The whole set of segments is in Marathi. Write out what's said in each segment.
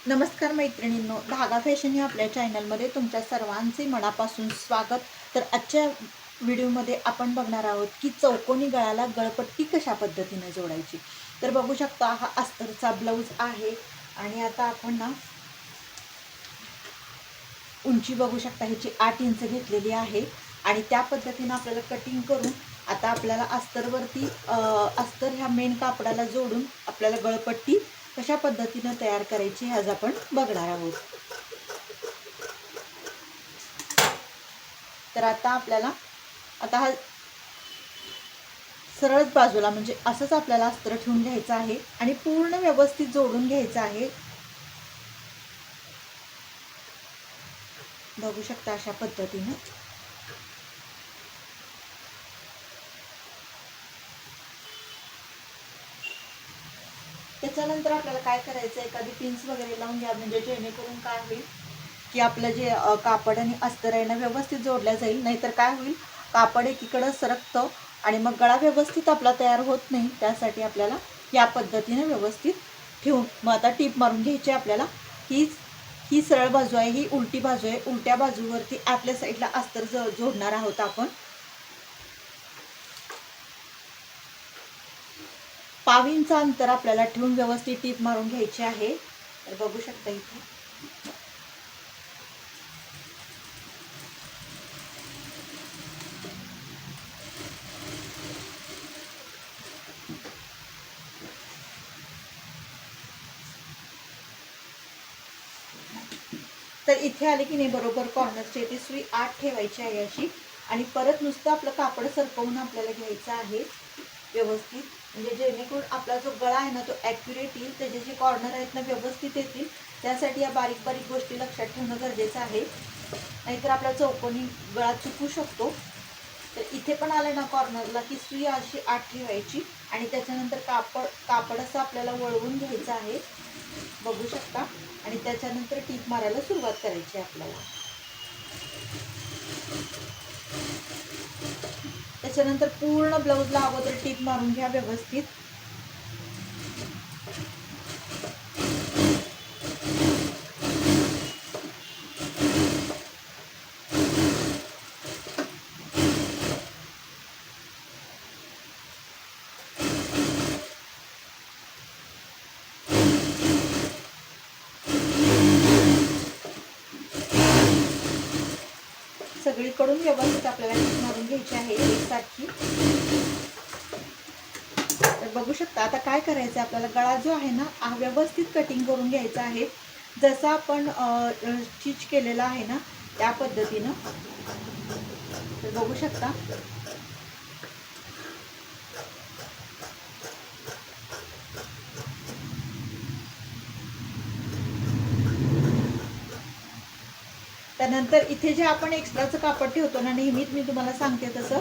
नमस्कार मैत्रिणींनो, धागा फॅशन या आपल्या चॅनलमध्ये तुमच्या सर्वांचे मनापासून स्वागत. तर आजच्या व्हिडिओमध्ये आपण बघणार आहोत की चौकोनी गळ्याला गळपट्टी कशा पद्धतीने जोडायची. तर बघू शकता, हा अस्तरचा ब्लाऊज आहे आणि आता आपण ना उंची बघू शकता, ह्याची 8 इंच घेतलेली आहे आणि त्या पद्धतीने आपल्याला कटिंग करून आता आपल्याला अस्तरवरती अस्तर ह्या मेन कापडाला जोडून आपल्याला गळपट्टी कशा पद्धतीने तयार करायची हे आज आपण बघणार आहोत. तर आता आपल्याला हा सरळ बाजूला म्हणजे असंच आपल्याला अस्तर ठेवून घ्यायचं आहे आणि पूर्ण व्यवस्थित जोडून घ्यायचं आहे. बघू शकता अशा पद्धतीने. त्याच्यानंतर आपल्याला काय करायचं, एखादी पिन्स वगैरे लावून घ्या, म्हणजे जेणेकरून काय होईल की आपलं जे कापड आणि अस्तर आहे ना व्यवस्थित जोडल्या जाईल. नाहीतर काय होईल, कापड एकीकडं सरकतं आणि मग गळा व्यवस्थित आपला तयार होत नाही. त्यासाठी आपल्याला या पद्धतीने व्यवस्थित ठेवून मग आता टीप मारून घ्यायची आपल्याला. ही सरळ बाजू आहे, ही उलटी बाजू आहे. उलट्या बाजूवरती आतल्या साईडला अस्तर जोडणार आहोत आपण. पाव इंच अंतर आपल्याला ठेवून व्यवस्थित टीप मारून घ्यायची आहे. तर बघू शकता इथे तर इथे आले की नाही, बरोबर कॉर्नरची इथे सुई 8 ठेवायची आहे अशी आणि परत नुसतं आपलं कापड सरकवून आपल्याला घ्यायचं आहे व्यवस्थित, म्हणजे जेणेकरून आपला जो गळा आहे ना तो ॲक्युरेट येईल. त्याचे जे कॉर्नर आहेत ना व्यवस्थित येतील. त्यासाठी या बारीक बारीक गोष्टी लक्षात ठेवणं गरजेचं आहे, नाहीतर आपला चौकोनी गळा चुकू शकतो. तर इथे पण आलं ना कॉर्नरला की सुई अशी 8 ठेवायची आणि त्याच्यानंतर कापड असं आपल्याला वळवून घ्यायचं आहे. बघू शकता. आणि त्याच्यानंतर टीप मारायला सुरुवात करायची आपल्याला. त्याच्यानंतर पूर्ण ब्लाऊजला अगोदर टीप मारून घ्या व्यवस्थित. सगळीकडून व्यवस्थित आपल्याला टीप मारून घ्यायची आहे एकसारखी. तर बघू शकता. आता काय करायचं, आपल्याला गळा जो आहे ना हा व्यवस्थित कटिंग करून घ्यायचा आहे, जसं आपण स्टिच केलेला आहे ना त्या पद्धतीनं. तर बघू शकता. त्यानंतर इथे जे आपण एक्स्ट्राचं कापड ठेवतो ना, नेहमीच मी तुम्हाला सांगते तसं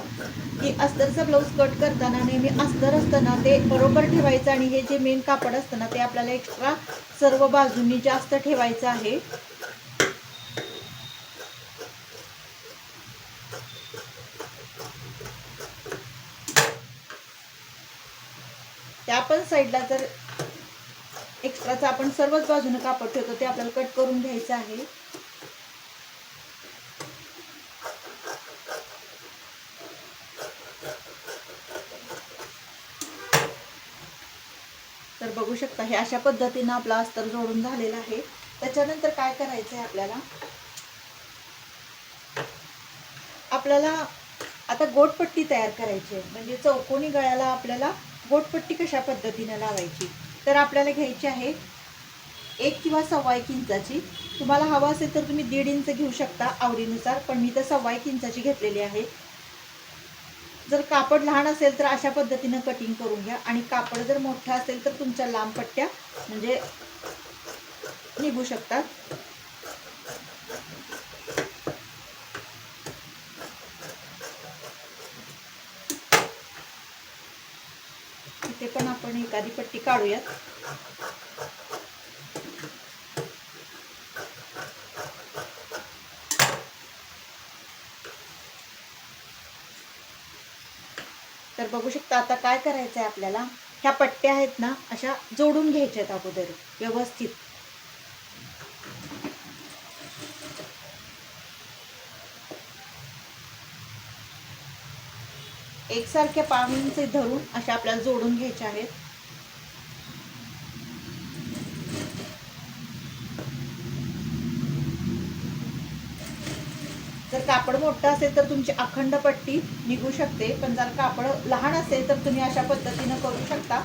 की अस्तरचा ब्लाऊज कट करताना नेहमी अस्तर असतं ना ते बरोबर ठेवायचं आणि हे जे मेन कापड असतं ना ते आपल्याला एक्स्ट्रा सर्व बाजूंनी जास्त ठेवायचं आहे. त्या पण साईडला जर एक्स्ट्राचं आपण सर्वच बाजूने कापड ठेवतो ते आपल्याला कट करून घ्यायचं आहे. तर बघू शकता, हे अशा पद्धतीनं आपला अस्तर जोडून झालेला आहे. त्याच्यानंतर काय करायचं आहे, आपल्याला आता गोटपट्टी तयार करायची आहे. म्हणजे चौकोनी गळ्याला आपल्याला गोटपट्टी कशा पद्धतीने लावायची. तर आपल्याला घ्यायची आहे 1 किंवा 1.25 इंचाची. तुम्हाला हवा असेल तर तुम्ही 1.5 इंच घेऊ शकता आवडीनुसार, पण मी तर 1.25 इंचाची घेतलेली आहे. जर कापड लहान असेल तर अशा पद्धतीनं कटिंग करून घ्या आणि कापड जर मोठा असेल तर तुमच्या लांब पट्ट्या म्हणजे निघू शकतात. इथे पण आपण एखादी पट्टी काढूयात. तर बघू शकता. आता काय करायचं आहे, आपल्याला ह्या पट्ट्या आहेत ना अशा जोडून घ्यायच्या आहेत अगोदर व्यवस्थित. एकसारख्या पावींचे धरून अशा आपल्याला जोडून घ्यायच्या आहेत. जर कापड मोठं असेल तर तुमची अखंड पट्टी निघू शकते, पण जर कापड लहान असेल तर तुम्ही अशा पद्धतीनं करू शकता.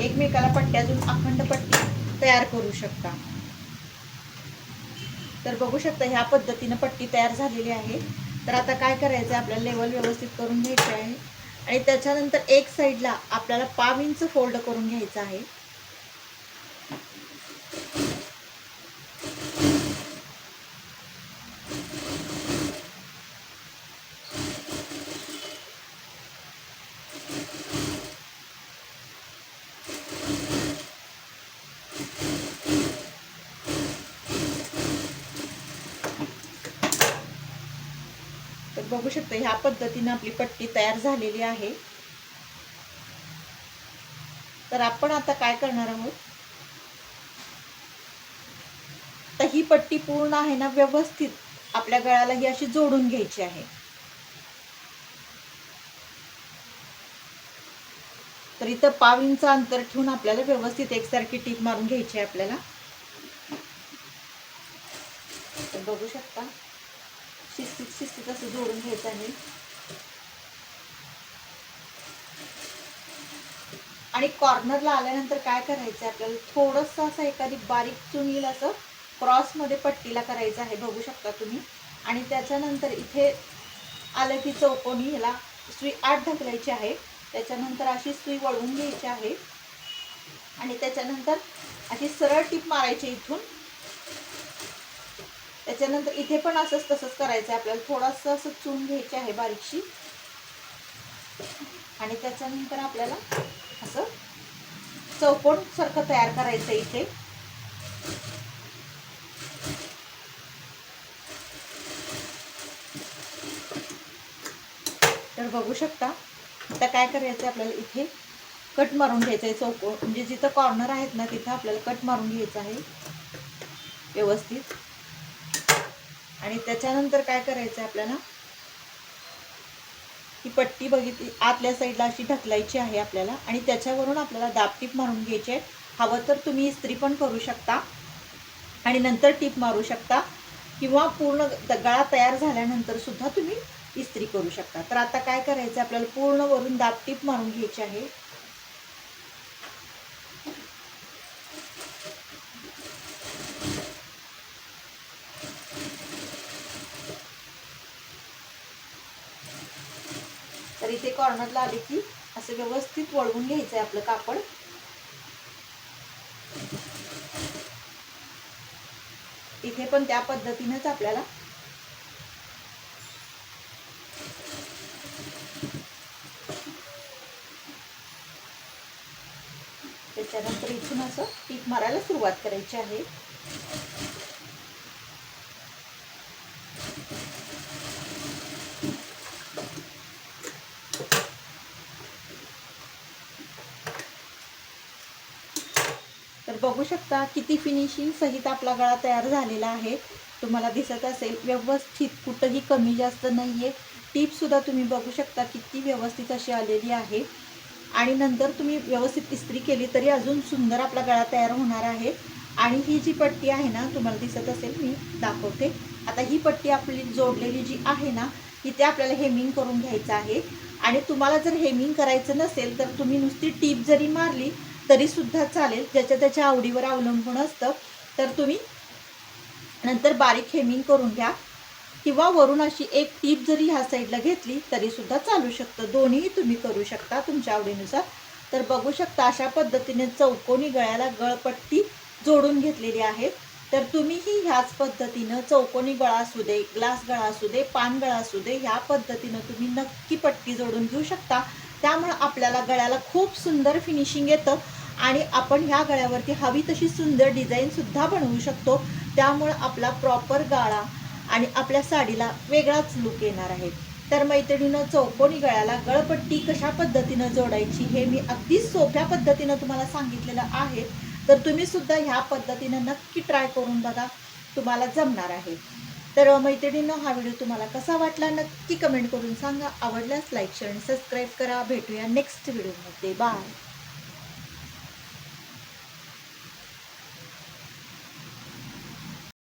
एकमेकाला पट्ट्यातून अखंड पट्टी तयार करू शकता. तर बघू शकता ह्या पद्धतीनं पट्टी तयार झालेली आहे. तर आता काय करायचं आहे, आपल्याला लेवल व्यवस्थित करून घ्यायची आहे आणि त्याच्यानंतर एक साईडला आपल्याला 5 इंच फोल्ड करून घ्यायचं आहे. तर बघू शकता ह्या पद्धतीने आपली पट्टी तयार झालेली आहे. तर आपण आता काय करणार आहोत, तर ही पट्टी पूर्ण आहे ना व्यवस्थित आपल्या गळ्याला ही अशी जोडून घ्यायची आहे. तर इथं 5 इंच अंतर ठेवून आपल्याला व्यवस्थित एकसारखी टीप मारून घ्यायची आहे आपल्याला. तर बघू शकता शिस्तीत असं जोडून घ्यायचं आहे. आणि कॉर्नरला आल्यानंतर काय करायचं आहे, आपल्याला थोडंसं असं एखादी बारीक चून येईल असं क्रॉसमध्ये पट्टीला करायचं आहे. बघू शकता तुम्ही. आणि त्याच्यानंतर इथे आलं की चौकोनी ह्याला सुई 8 ढकलायची आहे. त्याच्यानंतर अशी सुई वळवून घ्यायची आहे आणि त्याच्यानंतर अशी सरळ टीप मारायची इथून. त्याच्यानंतर इथे पण असंच तसंच करायचं आहे आपल्याला. थोडंसं असं चून घ्यायची आहे बारीकशी आणि त्याच्यानंतर आपल्याला असं चौकोन सारखं तयार करायचं इथे. तर बघू शकता आता काय करायचं आपल्याला, इथे कट मारून घ्यायचं आहे चौकोन, म्हणजे जिथं कॉर्नर आहेत ना तिथं आपल्याला कट मारून घ्यायचं आहे व्यवस्थित. आणि त्याच्यानंतर काय करायचं आपल्याला, ही पट्टी बघितली आतल्या साईडला अशी ढकलायची आहे आपल्याला आणि त्याच्यावरून आपल्याला दाब टीप मारून घ्यायची आहे. हवं तर तुम्ही इस्त्री पण करू शकता आणि नंतर टीप मारू शकता किंवा पूर्ण गळा तयार झाल्यानंतर सुद्धा तुम्ही इस्त्री करू शकता. तर आता काय करायचं आपल्याला, पूर्ण वरून दाब टीप मारून घ्यायची आहे. तर इथे कॉर्नरला आले की असं व्यवस्थित वळवून घ्यायचं आहे आपलं कापड. इथे पण त्या पद्धतीनेच आपल्याला त्याच्यानंतर इथून असं टीप मारायला सुरुवात करायची आहे. तर बघू शकता किती फिनिशिंग सहित आपला गळा तयार झालेला आहे. तुम्हाला दिसत असेल व्यवस्थित, कुठंही कमी जास्त नाहीये. टीप सुद्धा तुम्ही बघू शकता किती व्यवस्थित अशी आलेली आहे. आणि नंतर तुम्ही व्यवस्थित इस्त्री केली तरी अजून सुंदर आपला गळा तयार होणार आहे. आणि ही जी पट्टी आहे ना तुम्हाला दिसत असेल, मी दाखवते. आता ही पट्टी आपली जोडलेली जी आहे ना, इथे आपल्याला हेमिंग करून घ्यायचं आहे. आणि तुम्हाला जर हेमिंग करायचं नसेल तर तुम्ही नुसती टीप जरी मारली तरी सुद्धा चालेल, ज्याच्या त्याच्या आवडीवर अवलंबून असतं. तर तुम्ही नंतर बारीक हेमिंग करून घ्या किंवा वरून अशी एक टीप जरी ह्या साईडला घेतली तरी सुद्धा चालू शकतं. दोन्हीही तुम्ही करू शकता तुमच्या आवडीनुसार. तर बघू शकता अशा पद्धतीने चौकोनी गळ्याला गळपट्टी जोडून घेतलेली आहे. तर तुम्हीही ह्याच पद्धतीनं चौकोनी गळा असू दे, ग्लास गळा असू दे, पान गळा असू दे, ह्या पद्धतीनं तुम्ही नक्की पट्टी जोडून घेऊ शकता. त्यामुळे आपल्याला गळ्याला खूप सुंदर फिनिशिंग येतं आणि आपण ह्या गळ्यावरती हवी तशी सुंदर डिझाईनसुद्धा बनवू शकतो. त्यामुळे आपला प्रॉपर गळा आणि आपल्या साडीला वेगळाच लुक येणार आहे. तर मैत्रिणीनं चौकोनी गळ्याला गळपट्टी कशा पद्धतीनं जोडायची हे मी अगदी सोप्या पद्धतीनं तुम्हाला सांगितलेलं आहे. तर तुम्ही सुद्धा ह्या पद्धतीनं नक्की ट्राय करून बघा, तुम्हाला जमणार आहे. तर मैत्रिणींनो, हा व्हिडिओ तुम्हाला कसा वाटला नक्की कमेंट करून सांगा. आवडल्यास लाईक शेअर आणि सबस्क्राईब करा. भेटूया नेक्स्ट व्हिडिओमध्ये. बाय.